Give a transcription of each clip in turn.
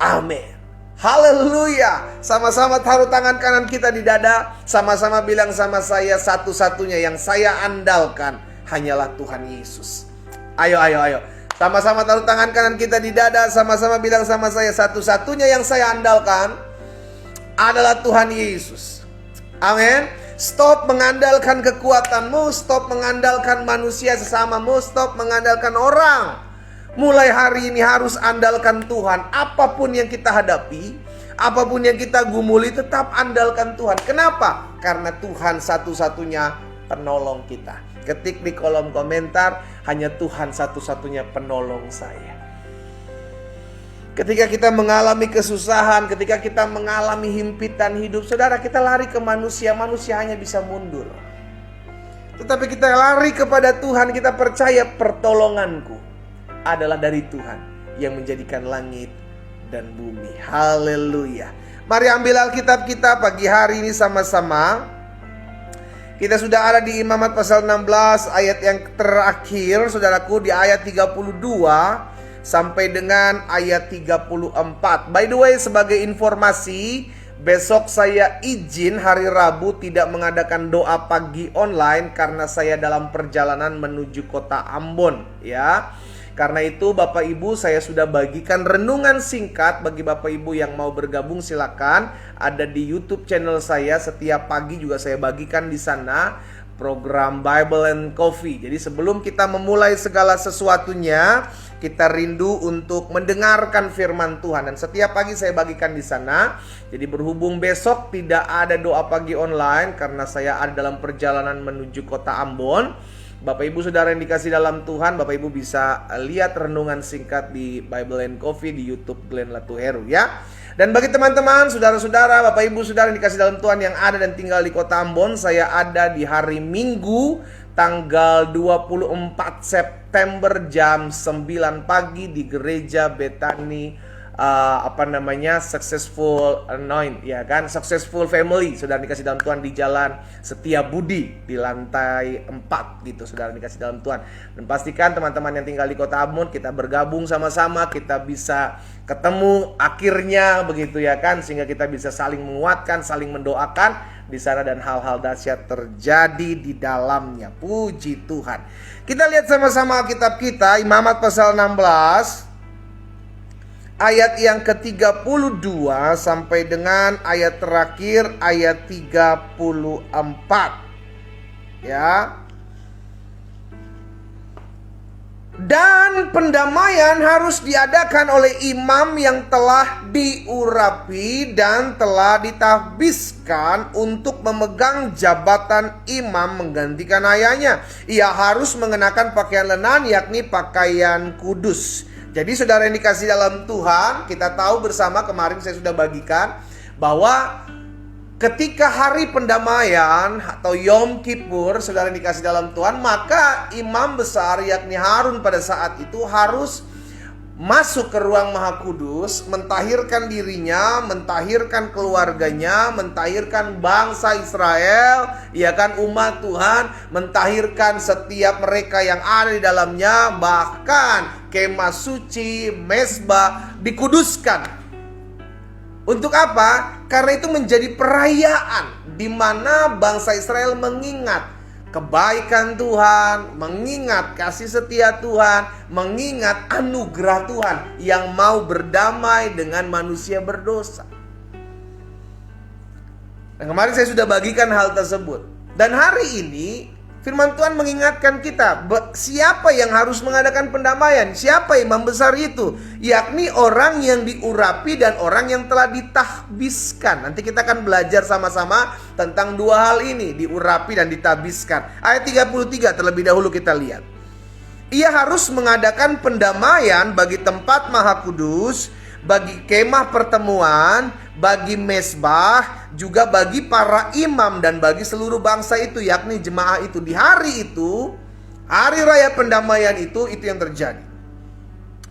Amin. Haleluya. Sama-sama taruh tangan kanan kita di dada. Sama-sama bilang sama saya, satu-satunya yang saya andalkan hanyalah Tuhan Yesus. Ayo. Sama-sama taruh tangan kanan kita di dada. Sama-sama bilang sama saya, satu-satunya yang saya andalkan adalah Tuhan Yesus. Amin. Stop mengandalkan kekuatanmu. Stop mengandalkan manusia sesamamu. Stop mengandalkan orang. Mulai hari ini harus andalkan Tuhan. Apapun yang kita hadapi, apapun yang kita gumuli, tetap andalkan Tuhan. Kenapa? Karena Tuhan satu-satunya penolong kita. Ketik di kolom komentar, hanya Tuhan satu-satunya penolong saya. Ketika kita mengalami kesusahan, ketika kita mengalami himpitan hidup, saudara, kita lari ke manusia, manusia hanya bisa mundur. Tetapi kita lari kepada Tuhan, kita percaya pertolonganku adalah dari Tuhan yang menjadikan langit dan bumi. Haleluya. Mari ambil Alkitab kita pagi hari ini sama-sama. Kita sudah ada di Imamat pasal 16 ayat yang terakhir, saudaraku, di ayat 32 sampai dengan ayat 34. By the way, sebagai informasi, besok saya izin hari Rabu tidak mengadakan doa pagi online karena saya dalam perjalanan menuju kota Ambon, ya. Karena itu Bapak Ibu, saya sudah bagikan renungan singkat. Bagi Bapak Ibu yang mau bergabung silakan, ada di YouTube channel saya. Setiap pagi juga saya bagikan di sana program Bible and Coffee. Jadi sebelum kita memulai segala sesuatunya, kita rindu untuk mendengarkan firman Tuhan. Dan setiap pagi saya bagikan di sana. Jadi berhubung besok tidak ada doa pagi online karena saya ada dalam perjalanan menuju kota Ambon, Bapak Ibu saudara yang dikasih dalam Tuhan, Bapak Ibu bisa lihat renungan singkat di Bible and Coffee di YouTube Glenn Latuheru, ya. Dan bagi teman-teman, saudara-saudara, Bapak Ibu saudara yang dikasih dalam Tuhan yang ada dan tinggal di kota Ambon, saya ada di hari Minggu tanggal 24 September jam 9 pagi di gereja Bethany Successful Anoint, ya kan, Successful Family, saudara dikasih dalam Tuhan, di Jalan Setiabudi di lantai 4 gitu, saudara dikasih dalam Tuhan. Dan pastikan teman-teman yang tinggal di kota Ambon, kita bergabung sama-sama, kita bisa ketemu akhirnya begitu, ya kan, sehingga kita bisa saling menguatkan, saling mendoakan di sana dan hal-hal dahsyat terjadi di dalamnya. Puji Tuhan. Kita lihat sama-sama Alkitab kita, Imamat pasal 16 ayat yang ke-32 sampai dengan ayat terakhir ayat 34. Ya. Dan pendamaian harus diadakan oleh imam yang telah diurapi dan telah ditahbiskan untuk memegang jabatan imam menggantikan ayahnya. Ia harus mengenakan pakaian lenan, yakni pakaian kudus. Jadi saudara yang dikasih dalam Tuhan, kita tahu bersama, kemarin saya sudah bagikan bahwa ketika hari pendamaian atau Yom Kippur, saudara yang dikasih dalam Tuhan, maka imam besar yakni Harun pada saat itu harus masuk ke ruang Maha Kudus, mentahirkan dirinya, mentahirkan keluarganya, mentahirkan bangsa Israel, ya kan, umat Tuhan, mentahirkan setiap mereka yang ada di dalamnya, bahkan kemah suci, mezbah dikuduskan. Untuk apa? Karena itu menjadi perayaan di mana bangsa Israel mengingat kebaikan Tuhan, mengingat kasih setia Tuhan, mengingat anugerah Tuhan yang mau berdamai dengan manusia berdosa. Nah, kemarin saya sudah bagikan hal tersebut. Dan hari ini firman Tuhan mengingatkan kita, siapa yang harus mengadakan pendamaian? Siapa imam besar itu? Yakni orang yang diurapi dan orang yang telah ditahbiskan. Nanti kita akan belajar sama-sama tentang dua hal ini, diurapi dan ditahbiskan. Ayat 33 terlebih dahulu kita lihat. Ia harus mengadakan pendamaian bagi tempat Maha Kudus, bagi kemah pertemuan, bagi mezbah, juga bagi para imam dan bagi seluruh bangsa itu, yakni jemaah itu. Di hari itu, hari raya pendamaian itu yang terjadi.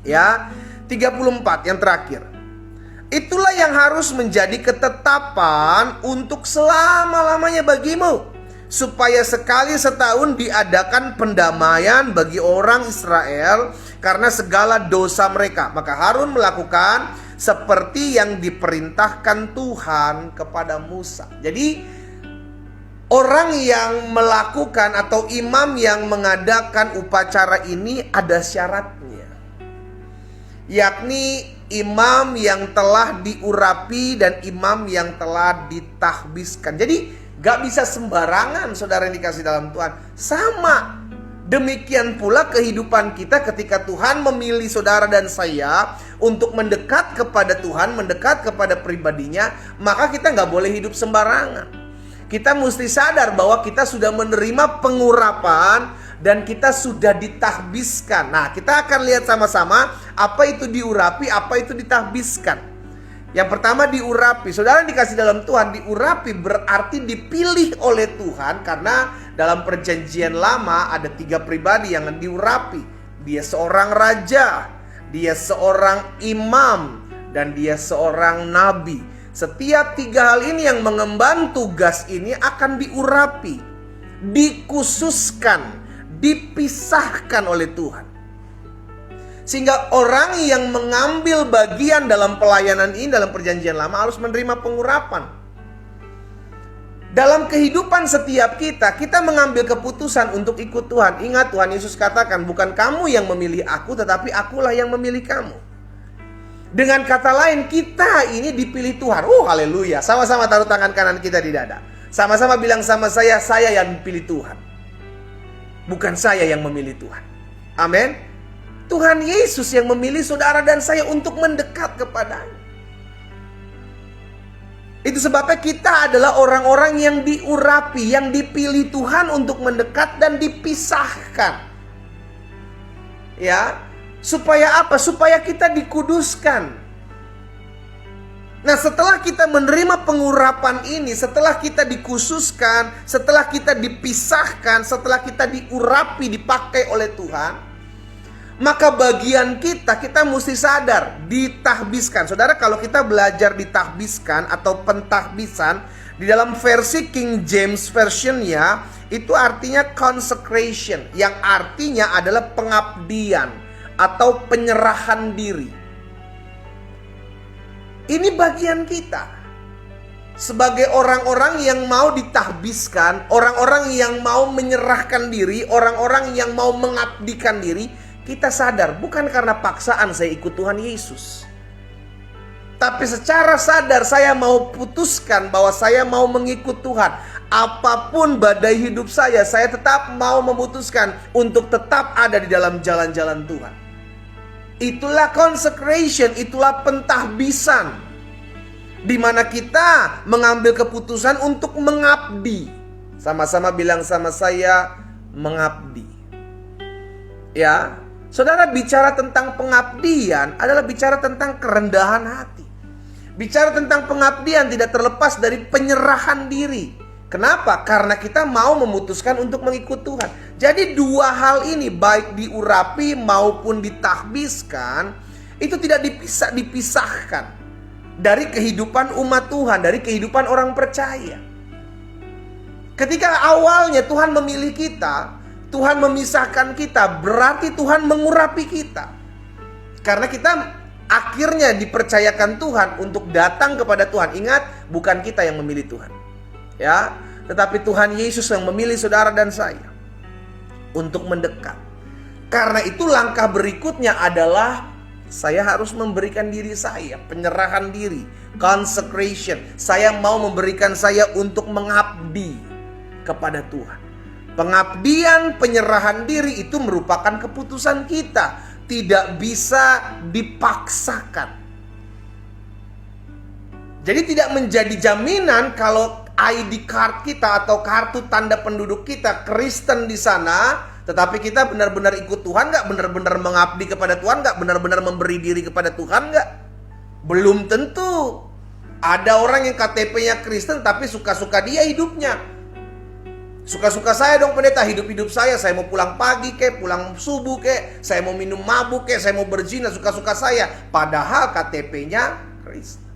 Ya, 34 yang terakhir. Itulah yang harus menjadi ketetapan untuk selama-lamanya bagimu, supaya sekali setahun diadakan pendamaian bagi orang Israel karena segala dosa mereka. Maka Harun melakukan seperti yang diperintahkan Tuhan kepada Musa. Jadi orang yang melakukan atau imam yang mengadakan upacara ini ada syaratnya, yakni imam yang telah diurapi dan imam yang telah ditahbiskan. Jadi gak bisa sembarangan, saudara yang dikasih dalam Tuhan. Sama demikian pula kehidupan kita ketika Tuhan memilih saudara dan saya untuk mendekat kepada Tuhan, mendekat kepada pribadinya, maka kita gak boleh hidup sembarangan. Kita mesti sadar bahwa kita sudah menerima pengurapan dan kita sudah ditahbiskan. Nah, kita akan lihat sama-sama apa itu diurapi, apa itu ditahbiskan. Yang pertama diurapi. Saudara dikasih dalam Tuhan, diurapi berarti dipilih oleh Tuhan. Karena dalam perjanjian lama ada 3 pribadi yang diurapi. Dia seorang raja, dia seorang imam, dan dia seorang nabi. Setiap 3 hal ini yang mengemban tugas ini akan diurapi, dikhususkan, dipisahkan oleh Tuhan. Sehingga orang yang mengambil bagian dalam pelayanan ini dalam perjanjian lama harus menerima pengurapan. Dalam kehidupan setiap kita mengambil keputusan untuk ikut Tuhan. Ingat, Tuhan Yesus katakan, bukan kamu yang memilih aku, tetapi akulah yang memilih kamu. Dengan kata lain, kita ini dipilih Tuhan. Haleluya. Sama-sama taruh tangan kanan kita di dada. Sama-sama bilang sama saya yang dipilih Tuhan, bukan saya yang memilih Tuhan. Amin. Tuhan Yesus yang memilih saudara dan saya untuk mendekat kepadanya. Itu sebabnya kita adalah orang-orang yang diurapi, yang dipilih Tuhan untuk mendekat dan dipisahkan. Ya. Supaya apa? Supaya kita dikuduskan. Nah, setelah kita menerima pengurapan ini, setelah kita dikhususkan, setelah kita dipisahkan, setelah kita diurapi, dipakai oleh Tuhan, maka bagian kita mesti sadar, ditahbiskan. Saudara, kalau kita belajar ditahbiskan atau pentahbisan, di dalam versi King James Version-nya, itu artinya consecration, yang artinya adalah pengabdian atau penyerahan diri. Ini bagian kita sebagai orang-orang yang mau ditahbiskan, orang-orang yang mau menyerahkan diri, orang-orang yang mau mengabdikan diri. Kita sadar bukan karena paksaan saya ikut Tuhan Yesus, tapi secara sadar saya mau putuskan bahwa saya mau mengikut Tuhan. Apapun badai hidup saya tetap mau memutuskan untuk tetap ada di dalam jalan-jalan Tuhan. Itulah consecration, itulah pentahbisan, di mana kita mengambil keputusan untuk mengabdi. Sama-sama bilang sama saya, mengabdi. Ya, saudara, bicara tentang pengabdian adalah bicara tentang kerendahan hati. Bicara tentang pengabdian tidak terlepas dari penyerahan diri. Kenapa? Karena kita mau memutuskan untuk mengikut Tuhan. Jadi 2 hal ini, baik diurapi maupun ditahbiskan, itu tidak dipisahkan dari kehidupan umat Tuhan, dari kehidupan orang percaya. Ketika awalnya Tuhan memilih kita, Tuhan memisahkan kita, berarti Tuhan mengurapi kita. Karena kita akhirnya dipercayakan Tuhan untuk datang kepada Tuhan. Ingat, bukan kita yang memilih Tuhan, ya, tetapi Tuhan Yesus yang memilih saudara dan saya untuk mendekat. Karena itu langkah berikutnya adalah saya harus memberikan diri saya, penyerahan diri, consecration. Saya mau memberikan saya untuk mengabdi kepada Tuhan. Pengabdian, penyerahan diri itu merupakan keputusan kita, tidak bisa dipaksakan. Jadi tidak menjadi jaminan kalau ID card kita atau kartu tanda penduduk kita Kristen di sana, tetapi kita benar-benar ikut Tuhan nggak? Benar-benar mengabdi kepada Tuhan nggak? Benar-benar memberi diri kepada Tuhan nggak? Belum tentu. Ada orang yang KTP-nya Kristen tapi suka-suka dia hidupnya. Suka-suka saya dong pendeta, hidup-hidup saya mau pulang pagi kek, pulang subuh kek, saya mau minum mabuk kek, saya mau berzina, suka-suka saya. Padahal KTP-nya Kristen.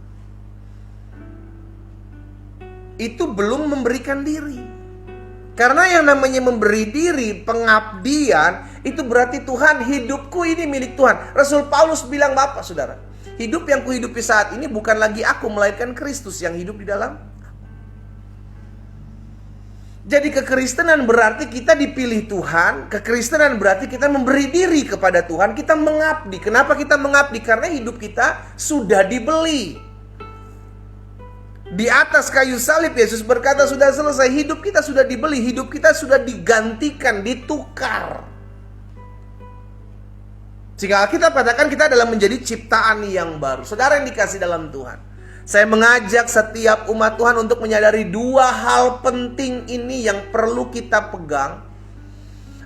Itu belum memberikan diri. Karena yang namanya memberi diri, pengabdian, itu berarti Tuhan, hidupku ini milik Tuhan. Rasul Paulus bilang apa saudara? Hidup yang kuhidupi saat ini bukan lagi aku, melainkan Kristus yang hidup di dalam. Jadi kekristenan berarti kita dipilih Tuhan. Kekristenan berarti kita memberi diri kepada Tuhan. Kita mengabdi. Kenapa kita mengabdi? Karena hidup kita sudah dibeli. Di atas kayu salib Yesus berkata sudah selesai. Hidup kita sudah dibeli. Hidup kita sudah digantikan, ditukar. Sehingga kita katakan kita adalah menjadi ciptaan yang baru. Saudara yang dikasih dalam Tuhan, saya mengajak setiap umat Tuhan untuk menyadari dua hal penting ini yang perlu kita pegang.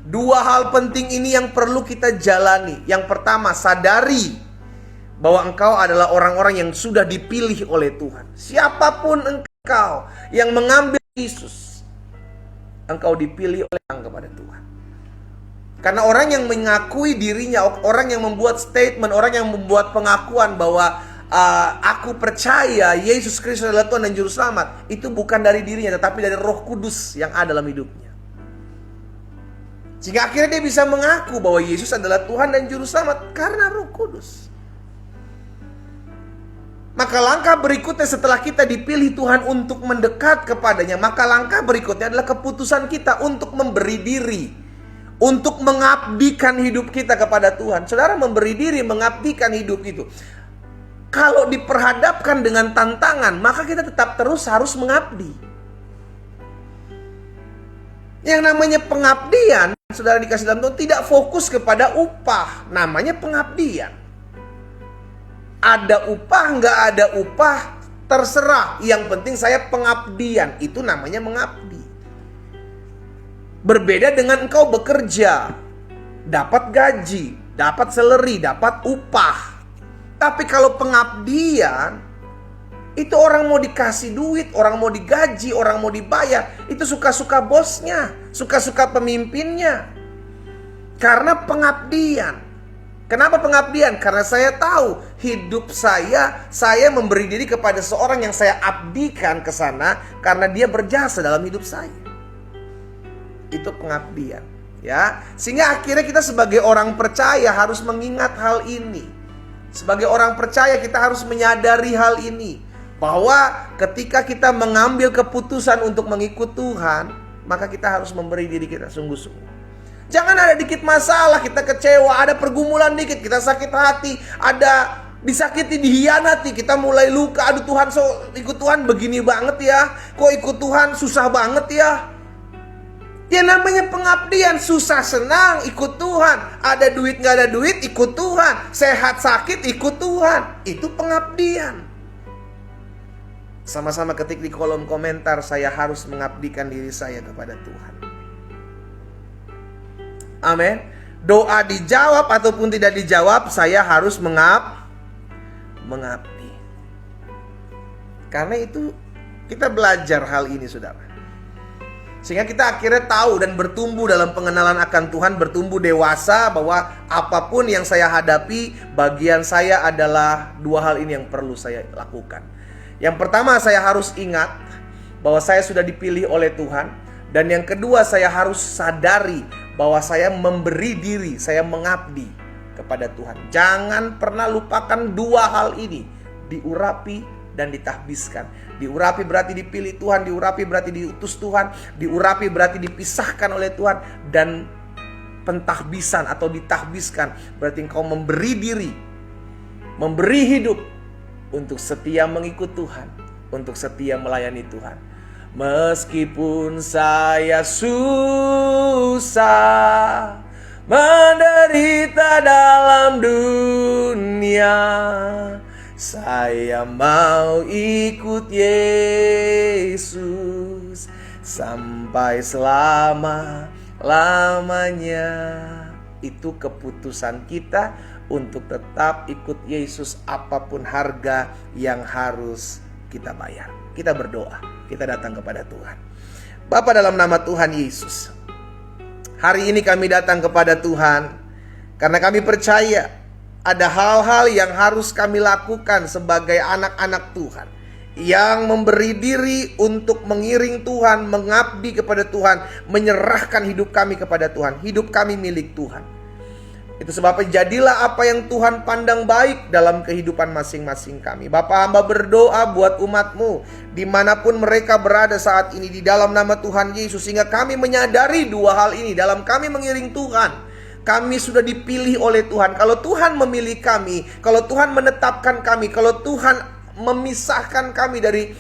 Dua hal penting ini yang perlu kita jalani. Yang pertama, sadari bahwa engkau adalah orang-orang yang sudah dipilih oleh Tuhan. Siapapun engkau yang mengambil Yesus, engkau dipilih oleh Tuhan kepada Tuhan. Karena orang yang mengakui dirinya, orang yang membuat statement, orang yang membuat pengakuan bahwa aku percaya Yesus Kristus adalah Tuhan dan Juru Selamat, itu bukan dari dirinya, tetapi dari Roh Kudus yang ada dalam hidupnya. Sehingga akhirnya dia bisa mengaku bahwa Yesus adalah Tuhan dan Juru Selamat karena Roh Kudus. Maka langkah berikutnya setelah kita dipilih Tuhan untuk mendekat kepadanya, maka langkah berikutnya adalah keputusan kita untuk memberi diri, untuk mengabdikan hidup kita kepada Tuhan. Saudara, memberi diri, mengabdikan hidup itu, kalau diperhadapkan dengan tantangan, maka kita tetap terus harus mengabdi. Yang namanya pengabdian, saudara dikasih dalam Tuhan, tidak fokus kepada upah. Namanya pengabdian. Ada upah, nggak ada upah, terserah. Yang penting saya pengabdian. Itu namanya mengabdi. Berbeda dengan engkau bekerja, dapat gaji, dapat salary, dapat upah. Tapi kalau pengabdian, itu orang mau dikasih duit, orang mau digaji, orang mau dibayar, itu suka-suka bosnya, suka-suka pemimpinnya. Karena pengabdian. Kenapa pengabdian? Karena saya tahu hidup saya memberi diri kepada seorang yang saya abdikan ke sana karena dia berjasa dalam hidup saya. Itu pengabdian, ya. Sehingga akhirnya kita sebagai orang percaya harus mengingat hal ini. Sebagai orang percaya kita harus menyadari hal ini, bahwa ketika kita mengambil keputusan untuk mengikut Tuhan, maka kita harus memberi diri kita sungguh-sungguh. Jangan ada dikit masalah kita kecewa, ada pergumulan dikit kita sakit hati, ada disakiti, dihianati, kita mulai luka. Aduh Tuhan, ikut Tuhan begini banget ya, kok ikut Tuhan susah banget ya. Ya namanya pengabdian, susah senang ikut Tuhan, ada duit gak ada duit ikut Tuhan, sehat sakit ikut Tuhan. Itu pengabdian. Sama-sama ketik di kolom komentar, saya harus mengabdikan diri saya kepada Tuhan. Amin. Doa dijawab ataupun tidak dijawab, saya harus mengabdi. Karena itu kita belajar hal ini, saudara. Sehingga kita akhirnya tahu dan bertumbuh dalam pengenalan akan Tuhan, bertumbuh dewasa bahwa apapun yang saya hadapi, bagian saya adalah dua hal ini yang perlu saya lakukan. Yang pertama, saya harus ingat bahwa saya sudah dipilih oleh Tuhan. Dan yang kedua, saya harus sadari bahwa saya memberi diri, saya mengabdi kepada Tuhan. Jangan pernah lupakan dua hal ini, diurapi dan ditahbiskan. Diurapi berarti dipilih Tuhan, diurapi berarti diutus Tuhan, diurapi berarti dipisahkan oleh Tuhan, dan pentahbisan atau ditahbiskan berarti engkau memberi diri, memberi hidup untuk setia mengikut Tuhan, untuk setia melayani Tuhan. Meskipun saya susah menderita dalam dunia, saya mau ikut Yesus sampai selama-lamanya. Itu keputusan kita untuk tetap ikut Yesus apapun harga yang harus kita bayar. Kita berdoa, kita datang kepada Tuhan. Bapa, dalam nama Tuhan Yesus, hari ini kami datang kepada Tuhan karena kami percaya ada hal-hal yang harus kami lakukan sebagai anak-anak Tuhan, yang memberi diri untuk mengiring Tuhan, mengabdi kepada Tuhan, menyerahkan hidup kami kepada Tuhan. Hidup kami milik Tuhan. Itu sebabnya jadilah apa yang Tuhan pandang baik dalam kehidupan masing-masing kami. Bapa, hamba berdoa buat umat-Mu dimanapun mereka berada saat ini di dalam nama Tuhan Yesus. Sehingga kami menyadari dua hal ini dalam kami mengiring Tuhan. Kami sudah dipilih oleh Tuhan. Kalau Tuhan memilih kami, kalau Tuhan menetapkan kami, kalau Tuhan memisahkan kami dari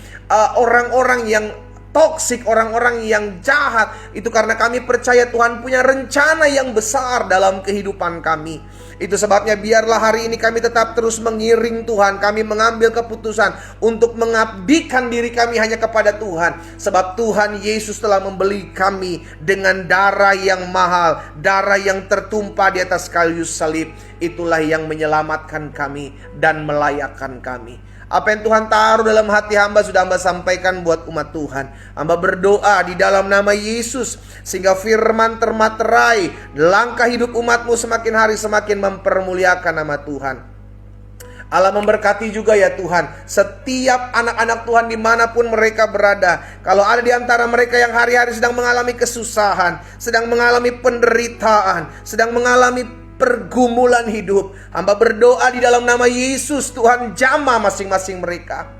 orang-orang yang toksik, orang-orang yang jahat, itu karena kami percaya Tuhan punya rencana yang besar dalam kehidupan kami. Itu sebabnya biarlah hari ini kami tetap terus mengiring Tuhan. Kami mengambil keputusan untuk mengabdikan diri kami hanya kepada Tuhan. Sebab Tuhan Yesus telah membeli kami dengan darah yang mahal, darah yang tertumpah di atas kayu salib. Itulah yang menyelamatkan kami dan melayakkan kami. Apa yang Tuhan taruh dalam hati hamba sudah hamba sampaikan buat umat Tuhan. Hamba berdoa di dalam nama Yesus, sehingga firman termaterai, langkah hidup umat-Mu semakin hari semakin mempermuliakan nama Tuhan. Allah memberkati juga ya Tuhan setiap anak-anak Tuhan dimanapun mereka berada. Kalau ada di antara mereka yang hari-hari sedang mengalami kesusahan, sedang mengalami penderitaan, sedang mengalami pergumulan hidup, hamba berdoa di dalam nama Yesus, Tuhan jamah masing-masing mereka,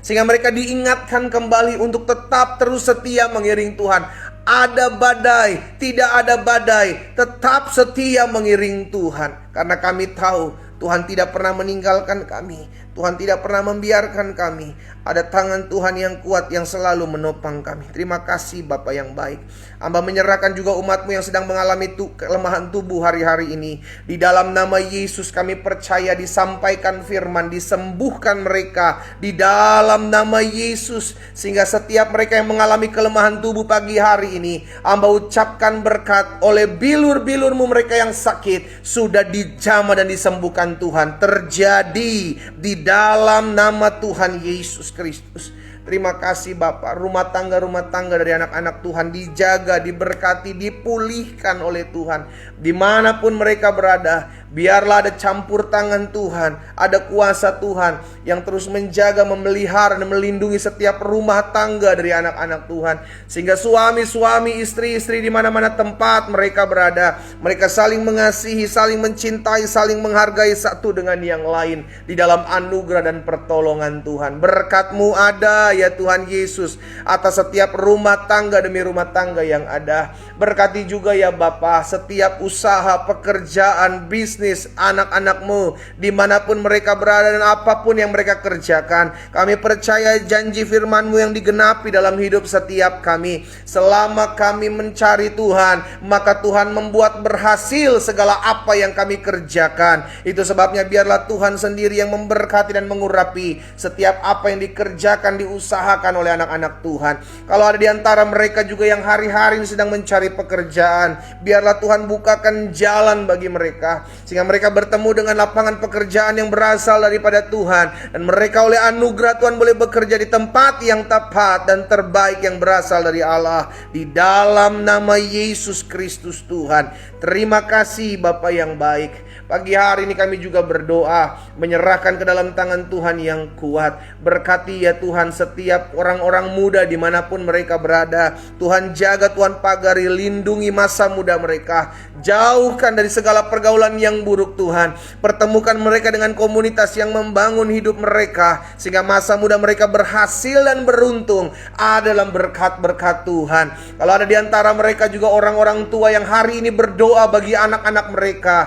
sehingga mereka diingatkan kembali untuk tetap terus setia mengiring Tuhan. Ada badai, tidak ada badai, tetap setia mengiring Tuhan. Karena kami tahu Tuhan tidak pernah meninggalkan kami, Tuhan tidak pernah membiarkan kami. Ada tangan Tuhan yang kuat yang selalu menopang kami. Terima kasih Bapa yang baik. Hamba menyerahkan juga umat-Mu yang sedang mengalami kelemahan tubuh hari-hari ini. Di dalam nama Yesus kami percaya disampaikan firman, disembuhkan mereka di dalam nama Yesus. Sehingga setiap mereka yang mengalami kelemahan tubuh pagi hari ini, hamba ucapkan berkat oleh bilur-bilur-Mu mereka yang sakit sudah dijamah dan disembuhkan Tuhan. Terjadi di dalam nama Tuhan Yesus Kristus. Terima kasih Bapak. Rumah tangga dari anak-anak Tuhan dijaga, diberkati, dipulihkan oleh Tuhan. Dimanapun mereka berada, biarlah ada campur tangan Tuhan, ada kuasa Tuhan yang terus menjaga, memelihara, dan melindungi setiap rumah tangga dari anak-anak Tuhan. Sehingga suami-suami, istri-istri di mana-mana tempat mereka berada, mereka saling mengasihi, saling mencintai, saling menghargai satu dengan yang lain di dalam anugerah dan pertolongan Tuhan. Berkat-Mu ada ya Tuhan Yesus atas setiap rumah tangga demi rumah tangga yang ada. Berkati juga ya Bapa setiap usaha, pekerjaan, bisnis anak-anak-Mu dimanapun mereka berada dan apapun yang mereka kerjakan. Kami percaya janji firman-Mu yang digenapi dalam hidup setiap kami. Selama kami mencari Tuhan, maka Tuhan membuat berhasil segala apa yang kami kerjakan. Itu sebabnya biarlah Tuhan sendiri yang memberkati dan mengurapi setiap apa yang dikerjakan, diusahakan oleh anak-anak Tuhan. Kalau ada di antara mereka juga yang hari-hari ini sedang mencari pekerjaan, biarlah Tuhan bukakan jalan bagi mereka, sehingga mereka bertemu dengan lapangan pekerjaan yang berasal daripada Tuhan, dan mereka oleh anugerah Tuhan boleh bekerja di tempat yang tepat dan terbaik yang berasal dari Allah. Di dalam nama Yesus Kristus Tuhan. Terima kasih Bapa yang baik. Pagi hari ini kami juga berdoa, menyerahkan ke dalam tangan Tuhan yang kuat. Berkati ya Tuhan setiap orang-orang muda dimanapun mereka berada. Tuhan jaga, Tuhan pagari, lindungi masa muda mereka. Jauhkan dari segala pergaulan yang buruk Tuhan. Pertemukan mereka dengan komunitas yang membangun hidup mereka, sehingga masa muda mereka berhasil dan beruntung dalam berkat-berkat Tuhan. Kalau ada di antara mereka juga orang-orang tua yang hari ini berdoa bagi anak-anak mereka,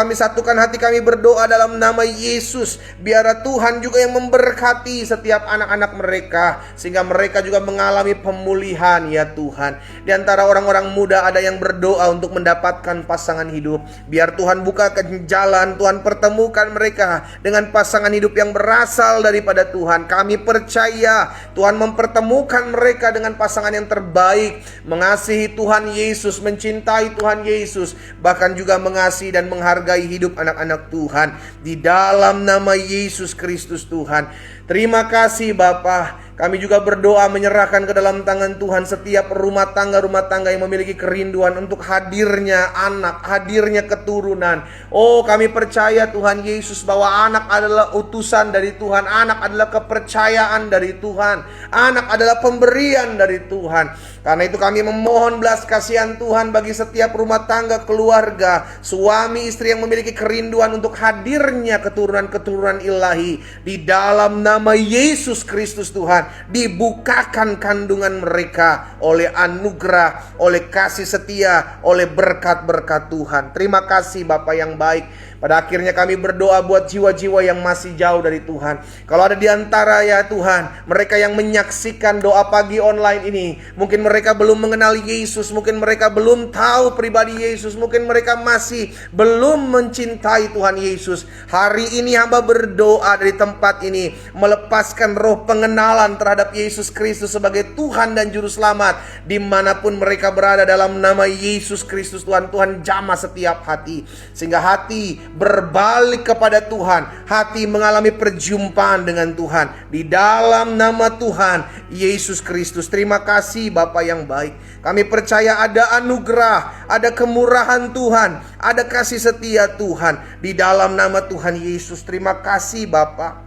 kami satukan hati kami berdoa dalam nama Yesus. Biar Tuhan juga yang memberkati setiap anak-anak mereka, sehingga mereka juga mengalami pemulihan ya Tuhan. Di antara orang-orang muda ada yang berdoa untuk mendapatkan pasangan hidup. Biar Tuhan bukakan jalan, Tuhan pertemukan mereka dengan pasangan hidup yang berasal daripada Tuhan. Kami percaya Tuhan mempertemukan mereka dengan pasangan yang terbaik, mengasihi Tuhan Yesus, mencintai Tuhan Yesus, bahkan juga mengasihi dan menghargai hidup anak-anak Tuhan. Di dalam nama Yesus Kristus Tuhan. Terima kasih Bapa. Kami juga berdoa menyerahkan ke dalam tangan Tuhan setiap rumah tangga yang memiliki kerinduan untuk hadirnya anak, hadirnya keturunan. Oh, kami percaya Tuhan Yesus bahwa anak adalah utusan dari Tuhan, anak adalah kepercayaan dari Tuhan, anak adalah pemberian dari Tuhan. Karena itu kami memohon belas kasihan Tuhan bagi setiap rumah tangga, keluarga, suami istri yang memiliki kerinduan untuk hadirnya keturunan-keturunan ilahi. Di dalam nama Yesus Kristus Tuhan, dibukakan kandungan mereka oleh anugerah, oleh kasih setia, oleh berkat-berkat Tuhan. Terima kasih Bapa yang baik. Pada akhirnya kami berdoa buat jiwa-jiwa yang masih jauh dari Tuhan. Kalau ada di antara ya Tuhan, mereka yang menyaksikan doa pagi online ini, mungkin mereka belum mengenal Yesus, mungkin mereka belum tahu pribadi Yesus, mungkin mereka masih belum mencintai Tuhan Yesus. Hari ini hamba berdoa dari tempat ini, melepaskan roh pengenalan terhadap Yesus Kristus sebagai Tuhan dan Juru Selamat. Dimanapun mereka berada, dalam nama Yesus Kristus Tuhan, Tuhan jamah setiap hati, sehingga hati berbalik kepada Tuhan, hati mengalami perjumpaan dengan Tuhan. Di dalam nama Tuhan Yesus Kristus. Terima kasih Bapa yang baik. Kami percaya ada anugerah, ada kemurahan Tuhan, ada kasih setia Tuhan di dalam nama Tuhan Yesus. Terima kasih Bapa.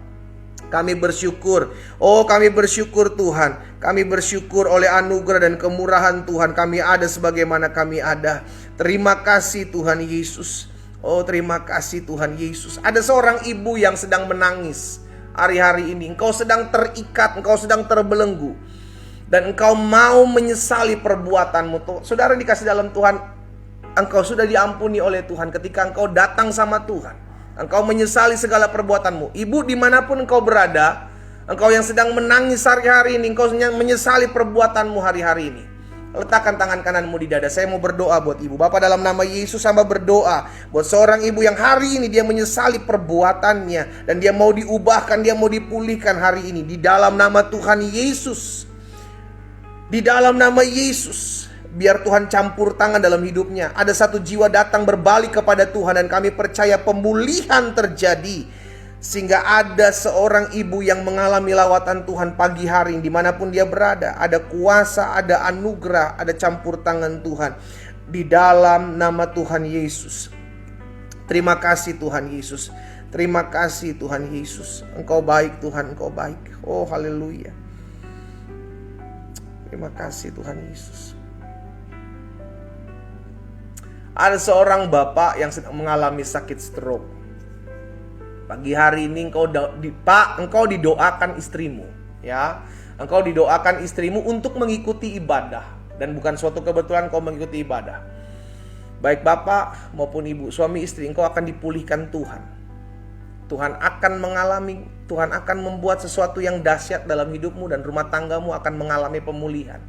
Kami bersyukur. Oh, kami bersyukur Tuhan. Kami bersyukur oleh anugerah dan kemurahan Tuhan, kami ada sebagaimana kami ada. Terima kasih Tuhan Yesus. Oh, terima kasih Tuhan Yesus. Ada seorang ibu yang sedang menangis hari-hari ini. Engkau sedang terikat, engkau sedang terbelenggu, dan engkau mau menyesali perbuatanmu. Saudara dikasih dalam Tuhan, engkau sudah diampuni oleh Tuhan ketika engkau datang sama Tuhan. Engkau menyesali segala perbuatanmu. Ibu, dimanapun engkau berada, engkau yang sedang menangis hari-hari ini, engkau menyesali perbuatanmu hari-hari ini, letakkan tangan kananmu di dada. Saya mau berdoa buat ibu. Bapa, dalam nama Yesus hamba berdoa buat seorang ibu yang hari ini dia menyesali perbuatannya, dan dia mau diubahkan, dia mau dipulihkan hari ini. Di dalam nama Tuhan Yesus, di dalam nama Yesus, biar Tuhan campur tangan dalam hidupnya. Ada satu jiwa datang berbalik kepada Tuhan, dan kami percaya pemulihan terjadi, sehingga ada seorang ibu yang mengalami lawatan Tuhan pagi hari ini, dimanapun dia berada. Ada kuasa, ada anugerah, ada campur tangan Tuhan di dalam nama Tuhan Yesus. Terima kasih Tuhan Yesus. Terima kasih Tuhan Yesus. Engkau baik Tuhan, Engkau baik. Oh haleluya. Terima kasih Tuhan Yesus. Ada seorang bapak yang sedang mengalami sakit stroke. Pagi hari ini engkau didoakan istrimu, ya. Engkau didoakan istrimu untuk mengikuti ibadah, dan bukan suatu kebetulan engkau mengikuti ibadah. Baik bapak maupun ibu, suami istri, engkau akan dipulihkan Tuhan. Tuhan akan membuat sesuatu yang dahsyat dalam hidupmu, dan rumah tanggamu akan mengalami pemulihan.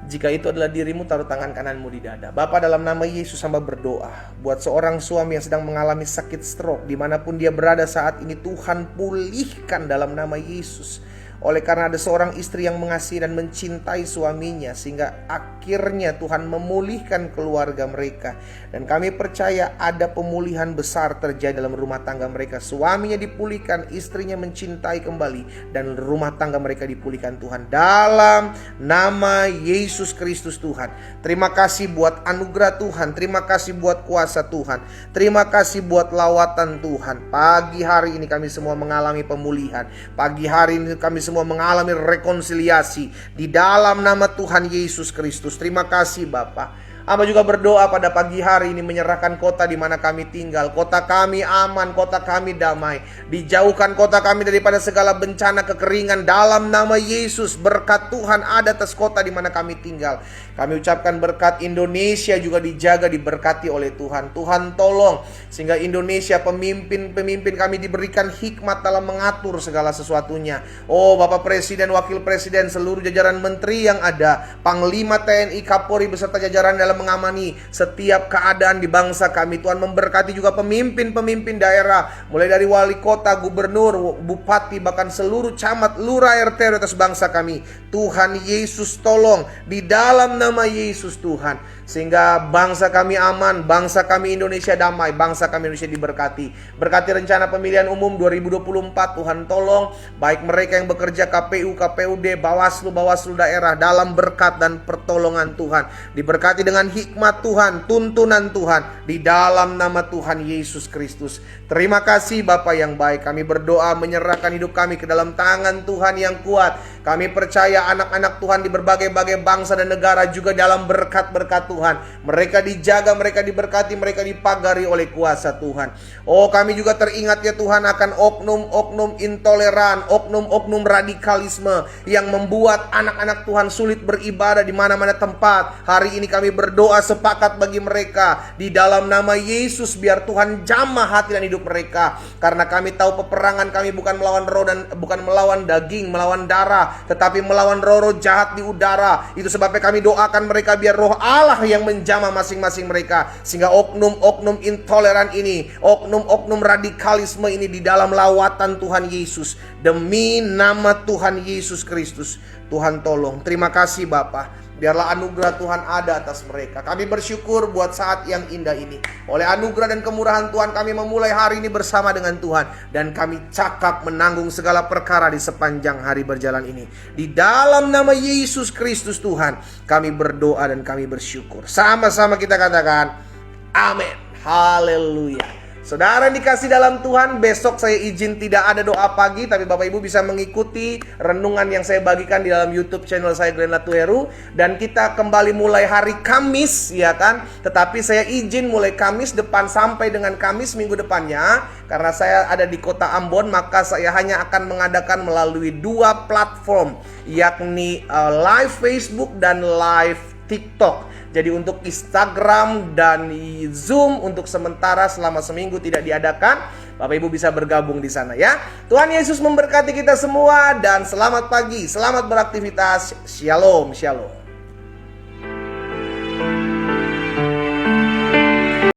Jika itu adalah dirimu, taruh tangan kananmu di dada. Bapa, dalam nama Yesus hamba berdoa buat seorang suami yang sedang mengalami sakit stroke, dimanapun dia berada saat ini, Tuhan pulihkan dalam nama Yesus. Oleh karena ada seorang istri yang mengasihi dan mencintai suaminya, sehingga akhirnya Tuhan memulihkan keluarga mereka. Dan kami percaya ada pemulihan besar terjadi dalam rumah tangga mereka. Suaminya dipulihkan, istrinya mencintai kembali, dan rumah tangga mereka dipulihkan Tuhan. Dalam nama Yesus Kristus Tuhan. Terima kasih buat anugerah Tuhan. Terima kasih buat kuasa Tuhan. Terima kasih buat lawatan Tuhan. Pagi hari ini kami semua mengalami pemulihan. Pagi hari ini kami semua mengalami rekonsiliasi di dalam nama Tuhan Yesus Kristus. Terima kasih Bapa. Hamba juga berdoa pada pagi hari ini menyerahkan kota di mana kami tinggal. Kota kami aman, kota kami damai. Dijauhkan kota kami daripada segala bencana kekeringan dalam nama Yesus. Berkat Tuhan ada atas kota di mana kami tinggal. Kami ucapkan berkat Indonesia juga dijaga, diberkati oleh Tuhan. Tuhan tolong sehingga Indonesia, pemimpin kami diberikan hikmat dalam mengatur segala sesuatunya. Oh Bapak Presiden, Wakil Presiden, seluruh jajaran menteri yang ada, Panglima TNI, Kapolri beserta jajaran dalam mengamani setiap keadaan di bangsa kami. Tuhan memberkati juga pemimpin daerah, mulai dari wali kota, gubernur, bupati, bahkan seluruh camat, lurah, RT atas bangsa kami. Tuhan Yesus tolong di dalam nama Yesus Tuhan, sehingga bangsa kami aman, bangsa kami Indonesia damai, bangsa kami Indonesia diberkati. Berkati rencana pemilihan umum 2024, Tuhan tolong baik mereka yang bekerja KPU, KPUD, Bawaslu daerah dalam berkat dan pertolongan Tuhan. Diberkati dengan hikmat Tuhan, tuntunan Tuhan di dalam nama Tuhan Yesus Kristus. Terima kasih Bapa yang baik. Kami berdoa menyerahkan hidup kami ke dalam tangan Tuhan yang kuat. Kami percaya anak-anak Tuhan di berbagai-bagai bangsa dan negara juga dalam berkat-berkat Tuhan. Mereka dijaga, mereka diberkati, mereka dipagari oleh kuasa Tuhan. Oh, kami juga teringat ya Tuhan akan oknum-oknum intoleran, oknum-oknum radikalisme yang membuat anak-anak Tuhan sulit beribadah di mana-mana tempat. Hari ini kami berdoa sepakat bagi mereka di dalam nama Yesus, biar Tuhan jamah hati dan hidup mereka. Karena kami tahu peperangan kami bukan melawan roh dan bukan melawan daging, melawan darah, tetapi melawan roh-roh jahat di udara. Itu sebabnya kami doakan mereka biar roh Allah yang menjamah masing-masing mereka, sehingga oknum-oknum intoleran ini, oknum-oknum radikalisme ini di dalam lawatan Tuhan Yesus, demi nama Tuhan Yesus Kristus, Tuhan tolong. Terima kasih Bapa. Biarlah anugerah Tuhan ada atas mereka. Kami bersyukur buat saat yang indah ini. Oleh anugerah dan kemurahan Tuhan, kami memulai hari ini bersama dengan Tuhan. Dan kami cakap menanggung segala perkara di sepanjang hari berjalan ini. Di dalam nama Yesus Kristus Tuhan, kami berdoa dan kami bersyukur. Sama-sama kita katakan, amin. Haleluya. Saudara yang dikasih dalam Tuhan, besok saya izin tidak ada doa pagi, tapi Bapak Ibu bisa mengikuti renungan yang saya bagikan di dalam YouTube channel saya, Glenn Latuheru. Dan kita kembali mulai hari Kamis, ya kan? Tetapi saya izin mulai Kamis depan sampai dengan Kamis minggu depannya, karena saya ada di kota Ambon, maka saya hanya akan mengadakan melalui 2 platform, yakni live Facebook dan live TikTok. Jadi untuk Instagram dan Zoom untuk sementara selama seminggu tidak diadakan. Bapak Ibu bisa bergabung di sana ya. Tuhan Yesus memberkati kita semua dan selamat pagi, selamat beraktivitas. Shalom, shalom.